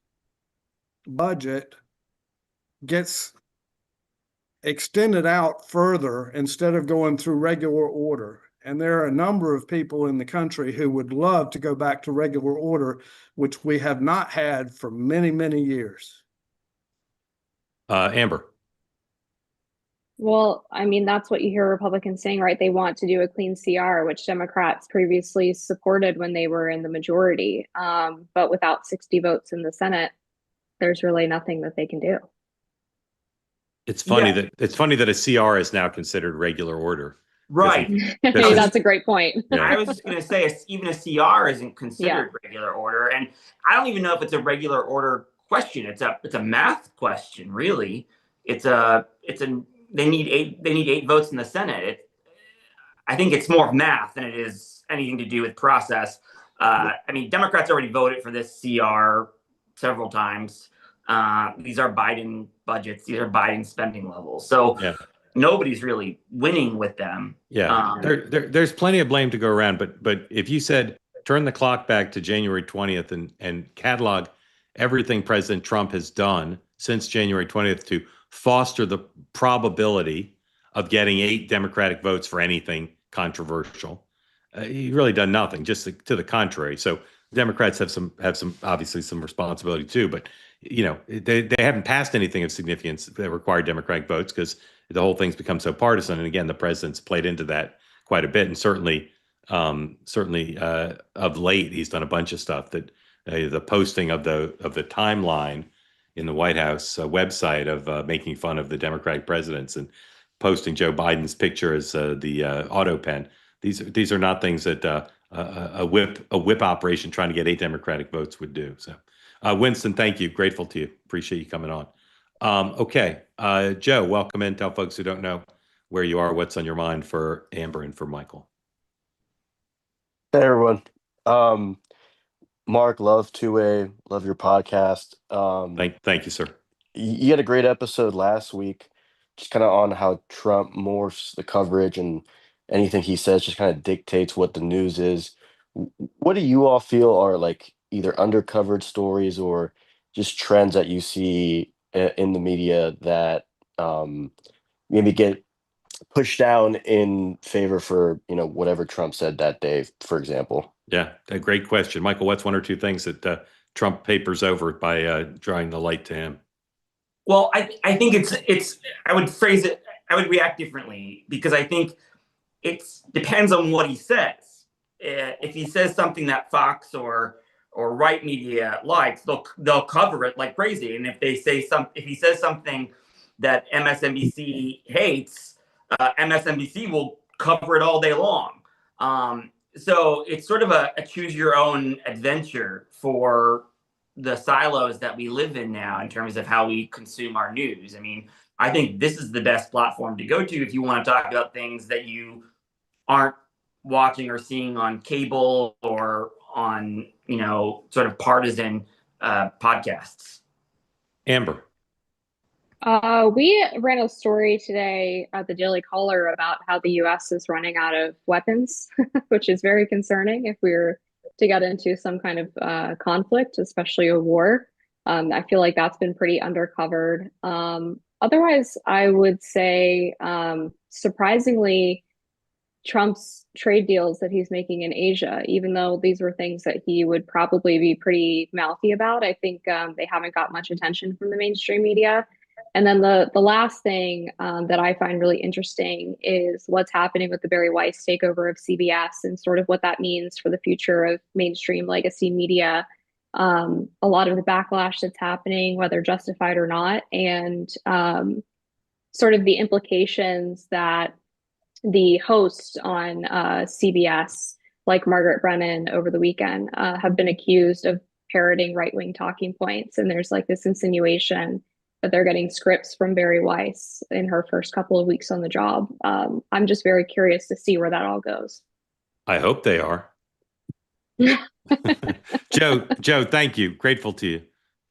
budget gets extended out further instead of going through regular order. And there are a number of people in the country who would love to go back to regular order, which we have not had for many, many years. Amber. Well, I mean, that's what you hear Republicans saying, right? They want to do a clean CR, which Democrats previously supported when they were in the majority. But without 60 votes in the Senate, there's really nothing that they can do. It's funny that a CR is now considered regular order. Right. Hey, that's a great point. Yeah. I was just going to say, even a CR isn't considered regular order, and I don't even know if it's a regular order question. It's a math question, really. They need eight votes in the Senate. I think it's more math than it is anything to do with process. I mean, Democrats already voted for this CR several times. These are Biden budgets. These are Biden spending levels. So nobody's really winning with them. Yeah, there's plenty of blame to go around. But if you said turn the clock back to January 20th and catalog everything President Trump has done since January 20th to foster the probability of getting 8 Democratic votes for anything controversial, he's really done nothing. Just to the contrary. So Democrats have some obviously some responsibility too. But they haven't passed anything of significance that required Democratic votes because the whole thing's become so partisan. And again, the president's played into that quite a bit. And certainly of late, he's done a bunch of stuff that the posting of the timeline in the White House website of making fun of the Democratic presidents and posting Joe Biden's picture as the auto pen. These are not things that a whip operation trying to get 8 Democratic votes would do. So, Winston, thank you. Grateful to you. Appreciate you coming on. Okay, Joe, welcome in. Tell folks who don't know where you are, what's on your mind for Amber and for Michael. Hey, everyone. Mark, love your podcast. Thank you, sir. You had a great episode last week, just kind of on how Trump morphs the coverage and anything he says just kind of dictates what the news is. What do you all feel are like either undercovered stories or just trends that you see in the media that maybe get pushed down in favor for whatever Trump said that day, for example? Yeah, a great question, Michael. What's 1 or 2 things that Trump papers over by drawing the light to him? Well, I think it's I would phrase it. I would react differently because I think it depends on what he says. If he says something that Fox or right media likes, they'll cover it like crazy. And if he says something that MSNBC hates, MSNBC will cover it all day long. So it's sort of a choose your own adventure for the silos that we live in now in terms of how we consume our news. I mean, I think this is the best platform to go to if you want to talk about things that you aren't watching or seeing on cable or on, sort of partisan podcasts. Amber. We ran a story today at the Daily Caller about how the U.S. is running out of weapons, which is very concerning if we were to get into some kind of conflict, especially a war. I feel like that's been pretty undercovered. Otherwise, I would say, surprisingly, Trump's trade deals that he's making in Asia, even though these were things that he would probably be pretty mouthy about, I think they haven't got much attention from the mainstream media. And then the last thing that I find really interesting is what's happening with the Barry Weiss takeover of CBS and sort of what that means for the future of mainstream legacy media. A lot of the backlash that's happening, whether justified or not, and sort of the implications that the hosts on CBS, like Margaret Brennan over the weekend, have been accused of parroting right-wing talking points. And there's like this insinuation that they're getting scripts from Barry Weiss in her first couple of weeks on the job. I'm just very curious to see where that all goes. I hope they are. Joe, thank you. Grateful to you.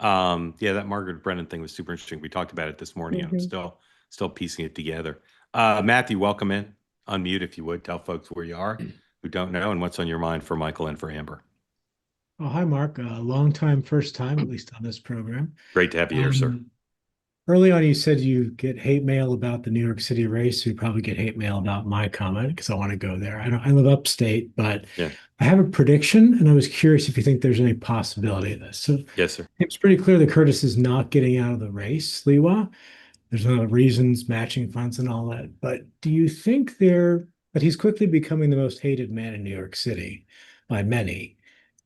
Yeah, that Margaret Brennan thing was super interesting. We talked about it this morning. I'm still piecing it together. Matthew, welcome in. Unmute if you would. Tell folks where you are who don't know and what's on your mind for Michael and for Amber. Oh, hi, Mark. Long time, first time, at least on this program. Great to have you here, sir. Early on, you said you get hate mail about the New York City race. You probably get hate mail about my comment because I want to go there. I live upstate, but yeah. I have a prediction, and I was curious if you think there's any possibility of this. So yes, sir. It's pretty clear that Curtis is not getting out of the race, Liwa. There's a lot of reasons, matching funds and all that. But do you think but he's quickly becoming the most hated man in New York City by many.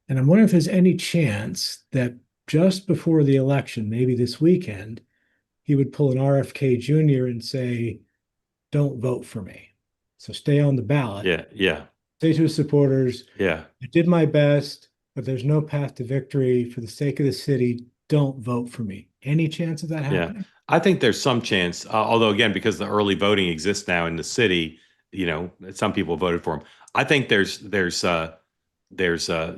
And I'm wondering if there's any chance that just before the election, maybe this weekend, he would pull an RFK Jr. and say, don't vote for me. So stay on the ballot. Yeah. Say to his supporters, I did my best, but there's no path to victory. For the sake of the city, don't vote for me. Any chance of that happening? Yeah, I think there's some chance, although again, because the early voting exists now in the city, some people voted for him. I think there's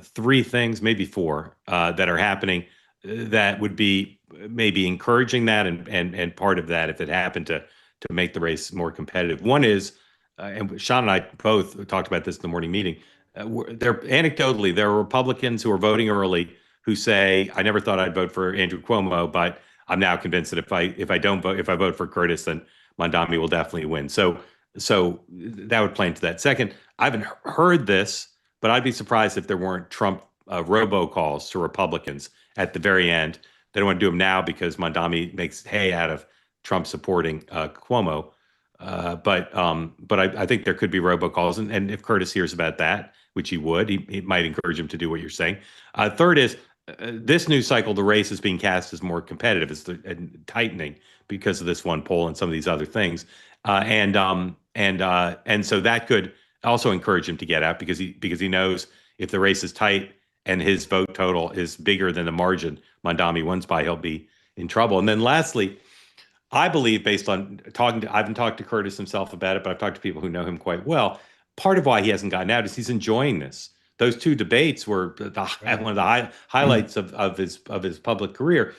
three things, maybe four, that are happening that would be maybe encouraging that and part of that if it happened to make the race more competitive. One is, and Sean and I both talked about this in the morning meeting. Anecdotally, there are Republicans who are voting early who say, "I never thought I'd vote for Andrew Cuomo, but I'm now convinced that if I vote for Curtis, then Mondami will definitely win." So that would play into that. Second, I haven't heard this, but I'd be surprised if there weren't Trump robocalls to Republicans at the very end. They don't want to do them now because Mondami makes hay out of Trump supporting Cuomo. But I think there could be robocalls, and if Curtis hears about that, which he would, he might encourage him to do what you're saying. Third is this news cycle, the race is being cast as more competitive. It's tightening because of this one poll and some of these other things, and so that could also encourage him to get out because he knows if the race is tight and his vote total is bigger than the margin Mondami wins by, he'll be in trouble. And then lastly, I believe, based on I haven't talked to Curtis himself about it, but I've talked to people who know him quite well. Part of why he hasn't gotten out is he's enjoying this. Those two debates were one of the highlights of his public career.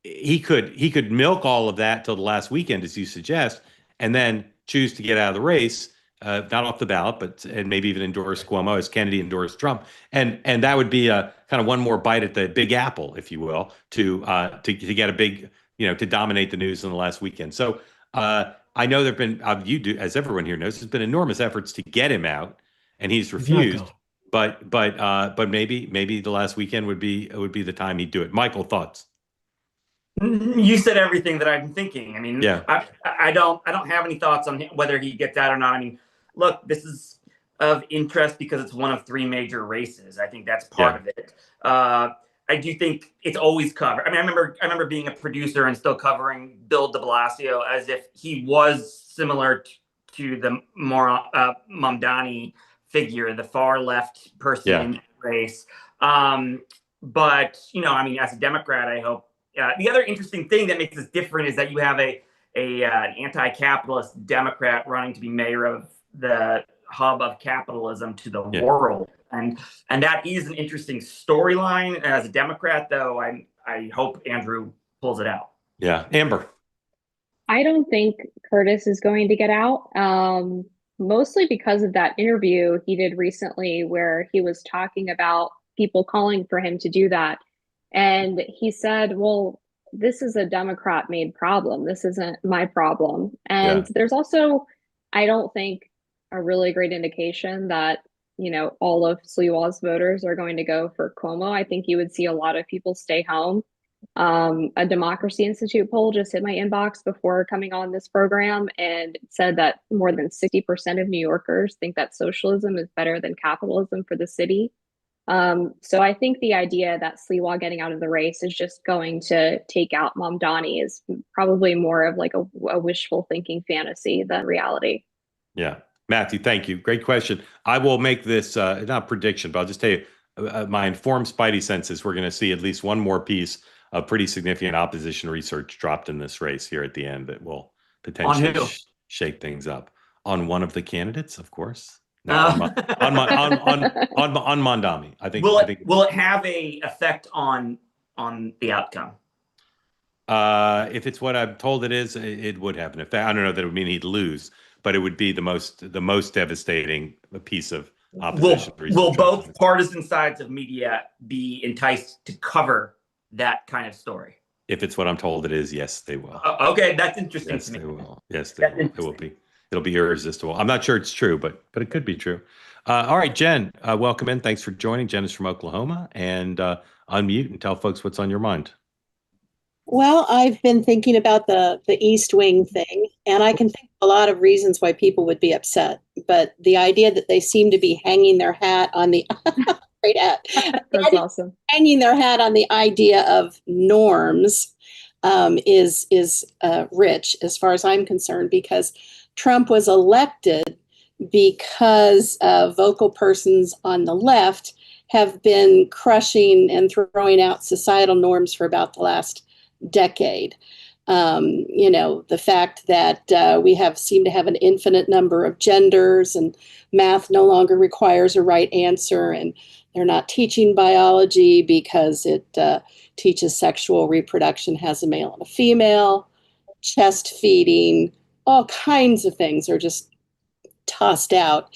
He could milk all of that till the last weekend, as you suggest, and then choose to get out of the race, not off the ballot, and maybe even endorse Cuomo as Kennedy endorsed Trump, and that would be a kind of one more bite at the Big Apple, if you will, to get a big, to dominate the news in the last weekend. So I know there've been, as everyone here knows, there's been enormous efforts to get him out, and he's refused. But maybe the last weekend would be the time he'd do it. Michael, thoughts? You said everything that I've been thinking. I mean, yeah. I don't have any thoughts on whether he gets out or not. I mean, look, this is of interest because it's one of three major races. I think that's part of it. I do think it's always covered. I mean, I remember being a producer and still covering Bill de Blasio as if he was similar to the more Mamdani figure, the far left person in the race. But I mean, as a Democrat, I hope. The other interesting thing that makes this different is that you have an anti-capitalist Democrat running to be mayor of the hub of capitalism to the world, and that is an interesting storyline. As a Democrat, though, I hope Andrew pulls it out. Yeah, Amber. I don't think Curtis is going to get out, mostly because of that interview he did recently where he was talking about people calling for him to do that. And he said, well, this is a Democrat made problem. This isn't my problem. And there's also, I don't think, a really great indication that, you know, all of Sliwa's voters are going to go for Cuomo. I think you would see a lot of people stay home. A Democracy Institute poll just hit my inbox before coming on this program and said that more than 60% of New Yorkers think that socialism is better than capitalism for the city. So I think the idea that Sliwa getting out of the race is just going to take out Mamdani is probably more of like a wishful thinking fantasy than reality. Yeah. Matthew, thank you. Great question. I will make this not prediction, but I'll just tell you my informed spidey senses. We're going to see at least one more piece of pretty significant opposition research dropped in this race here at the end that will potentially shake things up. On one of the candidates, of course. No, on Mamdani. I think. Will it have a effect on the outcome? If it's what I'm told it is, it would have an effect. I don't know that it would mean he'd lose, but it would be the most devastating piece of opposition. Will both partisan sides of media be enticed to cover that kind of story? If it's what I'm told it is, yes, they will. Okay, that's interesting. Yes, they will. Yes, they will. It will be. It'll be irresistible. I'm not sure it's true, but it could be true. All right, Jen, welcome in. Thanks for joining. Jen is from Oklahoma, and unmute and tell folks what's on your mind. Well, I've been thinking about the East Wing thing, and I can think of a lot of reasons why people would be upset. But the idea that they seem to be hanging their hat on the great hat, that's awesome. Hanging their hat on the idea of norms is rich as far as I'm concerned, because Trump was elected because vocal persons on the left have been crushing and throwing out societal norms for about the last decade. You know, the fact that we seem to have an infinite number of genders, and math no longer requires a right answer, and they're not teaching biology because it teaches sexual reproduction has a male and a female, chest feeding, all kinds of things are just tossed out.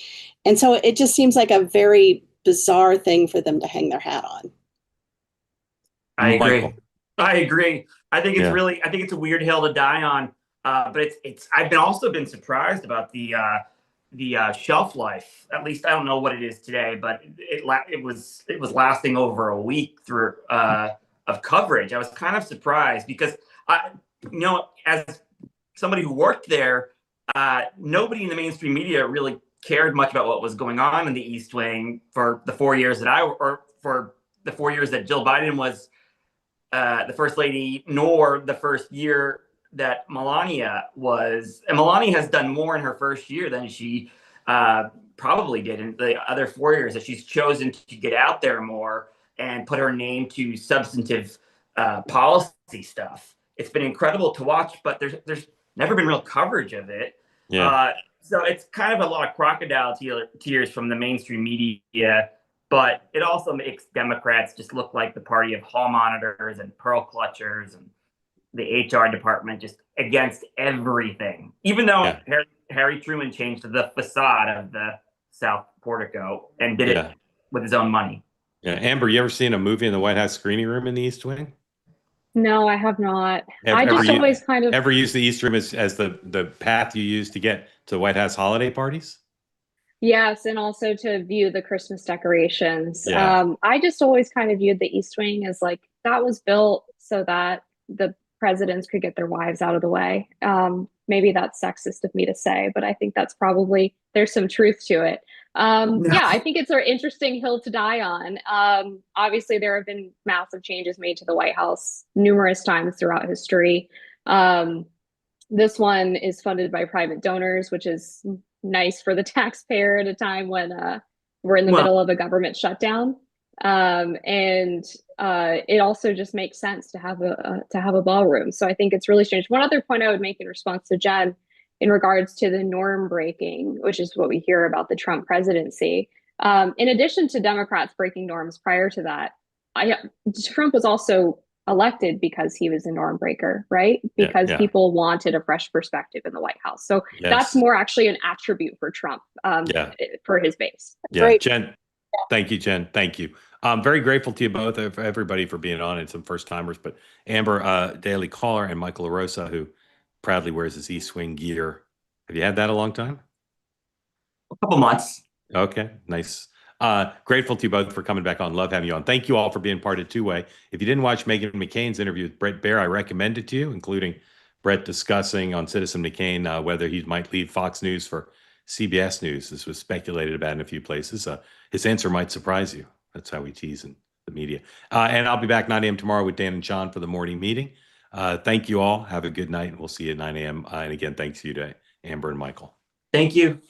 And so it just seems like a very bizarre thing for them to hang their hat on. I agree. Michael. I agree. I think it's I think it's a weird hill to die on. But I've also been surprised about the shelf life. At least I don't know what it is today, but it was lasting over a week through of coverage. I was kind of surprised because as somebody who worked there, nobody in the mainstream media really cared much about what was going on in the East Wing for the 4 years that 4 years that Jill Biden was the first lady, nor the first year that Melania was. And Melania has done more in her first year than she probably did in the other 4 years, that she's chosen to get out there more and put her name to substantive policy stuff. It's been incredible to watch, but there's never been real coverage of it. So it's kind of a lot of crocodile tears from the mainstream media, but it also makes Democrats just look like the party of hall monitors and pearl clutchers, and the HR department just against everything. Even though Harry Truman changed the facade of the South Portico and did it with his own money. Yeah, Amber, you ever seen a movie in the White House screening room in the East Wing? No, I have not. I just always kind of ever use the East Room as the path you use to get to the White House holiday parties? Yes, and also to view the Christmas decorations. Yeah. I just always kind of viewed the East Wing as like that was built so that the presidents could get their wives out of the way. Maybe that's sexist of me to say, but I think that's probably, there's some truth to it. Yeah, I think it's an interesting hill to die on. Obviously, there have been massive changes made to the White House numerous times throughout history. This one is funded by private donors, which is nice for the taxpayer at a time when we're in the middle of a government shutdown. It also just makes sense to have a ballroom. So I think it's really strange. One other point I would make in response to Jen, in regards to the norm breaking, which is what we hear about the Trump presidency. In addition to Democrats breaking norms prior to that, Trump was also elected because he was a norm breaker, right? Because people wanted a fresh perspective in the White House. So that's more actually an attribute for Trump for his base. Yeah, Jen. Thank you, Jen. Thank you. I'm very grateful to you both, everybody, for being on, and some first timers. But Amber, Daily Caller, and Michael LaRosa, who proudly wears his E-Swing gear. Have you had that a long time? A couple months. Okay, nice. Grateful to you both for coming back on. Love having you on. Thank you all for being part of Two Way. If you didn't watch Meghan McCain's interview with Brett Baer, I recommend it to you, including Brett discussing on Citizen McCain whether he might leave Fox News for CBS News. This was speculated about in a few places. His answer might surprise you. That's how we tease in the media. And I'll be back 9 a.m. tomorrow with Dan and John for the morning meeting. Thank you all. Have a good night, and we'll see you at 9 a.m. And again, thanks to you to Amber and Michael. Thank you.